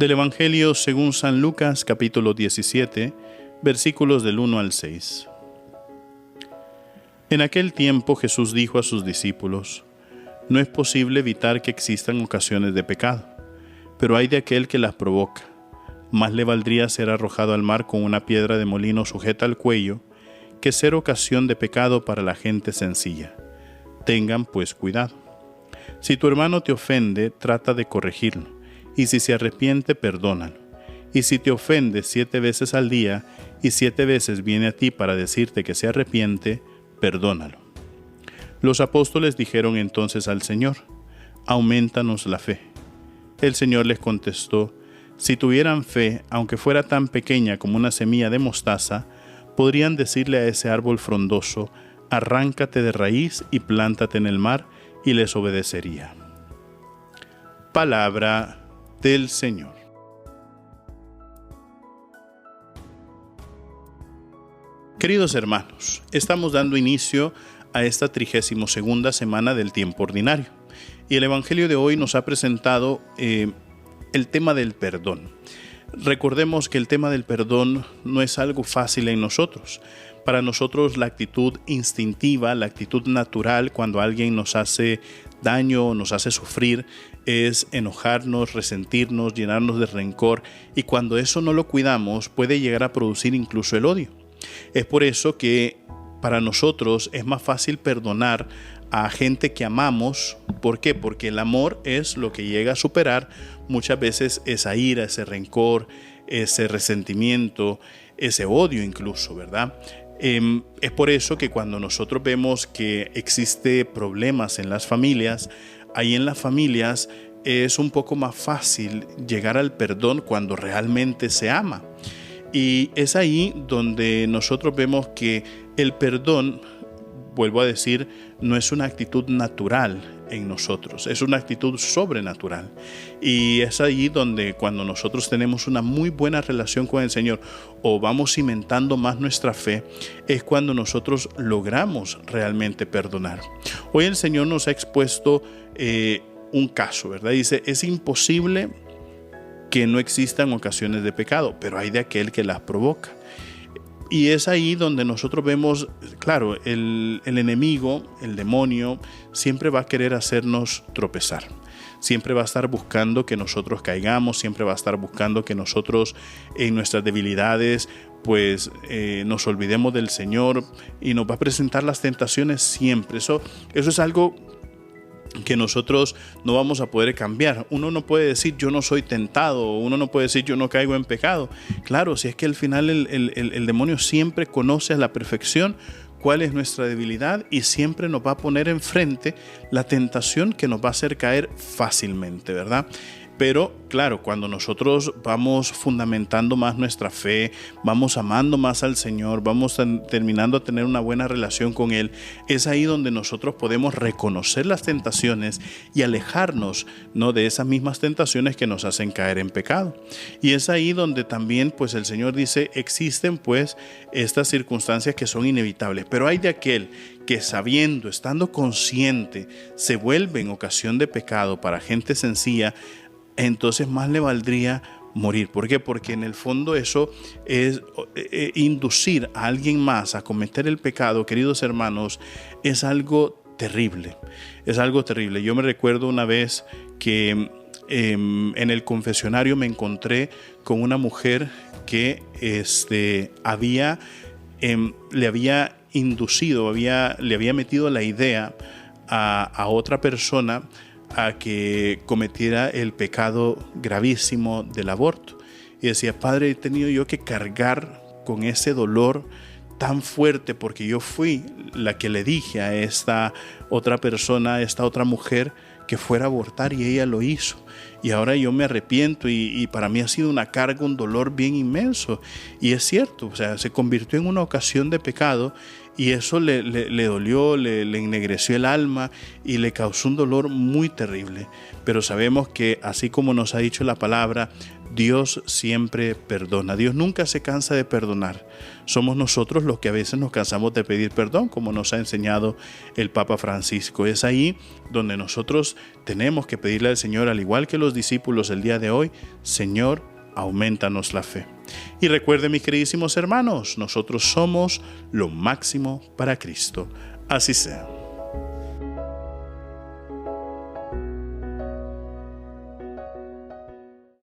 Del Evangelio según San Lucas, capítulo 17, versículos del 1 al 6. En aquel tiempo Jesús dijo a sus discípulos: No es posible evitar que existan ocasiones de pecado, pero hay de aquel que las provoca. Más le valdría ser arrojado al mar con una piedra de molino sujeta al cuello, que ser ocasión de pecado para la gente sencilla. Tengan pues cuidado. Si tu hermano te ofende, trata de corregirlo, y si se arrepiente, perdónalo. Y si te ofende 7 veces al día, y 7 veces viene a ti para decirte que se arrepiente, perdónalo. Los apóstoles dijeron entonces al Señor: Aumentanos la fe. El Señor les contestó: Si tuvieran fe, aunque fuera tan pequeña como una semilla de mostaza, podrían decirle a ese árbol frondoso: Arráncate de raíz y plántate en el mar, y les obedecería. Palabra del Señor. Queridos hermanos, estamos dando inicio a esta 32ª semana del tiempo ordinario, y el Evangelio de hoy nos ha presentado el tema del perdón. Recordemos que el tema del perdón no es algo fácil en nosotros. Para nosotros la actitud instintiva, la actitud natural cuando alguien nos hace daño o nos hace sufrir es enojarnos, resentirnos, llenarnos de rencor, y cuando eso no lo cuidamos puede llegar a producir incluso el odio. Es por eso que para nosotros es más fácil perdonar a gente que amamos. ¿Por qué? Porque el amor es lo que llega a superar muchas veces esa ira, ese rencor, ese resentimiento, ese odio incluso, ¿verdad? Es por eso que cuando nosotros vemos que existe problemas en las familias, ahí en las familias es un poco más fácil llegar al perdón cuando realmente se ama. Y es ahí donde nosotros vemos que el perdón, vuelvo a decir, no es una actitud natural en nosotros, es una actitud sobrenatural. Y es ahí donde cuando nosotros tenemos una muy buena relación con el Señor o vamos cimentando más nuestra fe, es cuando nosotros logramos realmente perdonar. Hoy el Señor nos ha expuesto un caso, ¿verdad? Dice: es imposible que no existan ocasiones de pecado, pero hay de aquel que las provoca. Y es ahí donde nosotros vemos, claro, el enemigo, el demonio, siempre va a querer hacernos tropezar. Siempre va a estar buscando que nosotros caigamos, siempre va a estar buscando que nosotros en nuestras debilidades pues nos olvidemos del Señor, y nos va a presentar las tentaciones siempre. Eso es algo que nosotros no vamos a poder cambiar. Uno no puede decir yo no soy tentado, uno no puede decir yo no caigo en pecado. Claro, si es que al final el demonio siempre conoce a la perfección cuál es nuestra debilidad, y siempre nos va a poner enfrente la tentación que nos va a hacer caer fácilmente, ¿verdad? Pero claro, cuando nosotros vamos fundamentando más nuestra fe, vamos amando más al Señor, vamos terminando a tener una buena relación con Él, es ahí donde nosotros podemos reconocer las tentaciones y alejarnos, ¿no?, de esas mismas tentaciones que nos hacen caer en pecado. Y es ahí donde también pues el Señor dice: existen pues estas circunstancias que son inevitables, pero hay de aquel que sabiendo, estando consciente, se vuelve en ocasión de pecado para gente sencilla. Entonces más le valdría morir. ¿Por qué? Porque en el fondo eso es inducir a alguien más a cometer el pecado, queridos hermanos, es algo terrible. Es algo terrible. Yo me recuerdo una vez que en el confesionario me encontré con una mujer que le había inducido, le había metido la idea a otra persona a que cometiera el pecado gravísimo del aborto. Y decía: Padre, he tenido yo que cargar con ese dolor tan fuerte porque yo fui la que le dije a esta otra persona, a esta otra mujer, que fuera a abortar, y ella lo hizo. Y ahora yo me arrepiento, y para mí ha sido una carga, un dolor bien inmenso. Y es cierto, o sea, se convirtió en una ocasión de pecado. y eso le dolió, le ennegreció el alma y le causó un dolor muy terrible. Pero sabemos que así como nos ha dicho la palabra, Dios siempre perdona. Dios nunca se cansa de perdonar. Somos nosotros los que a veces nos cansamos de pedir perdón, como nos ha enseñado el Papa Francisco. Es ahí donde nosotros tenemos que pedirle al Señor, al igual que los discípulos el día de hoy: Señor, aumentanos la fe. Y recuerden, mis queridísimos hermanos, nosotros somos lo máximo para Cristo. Así sea.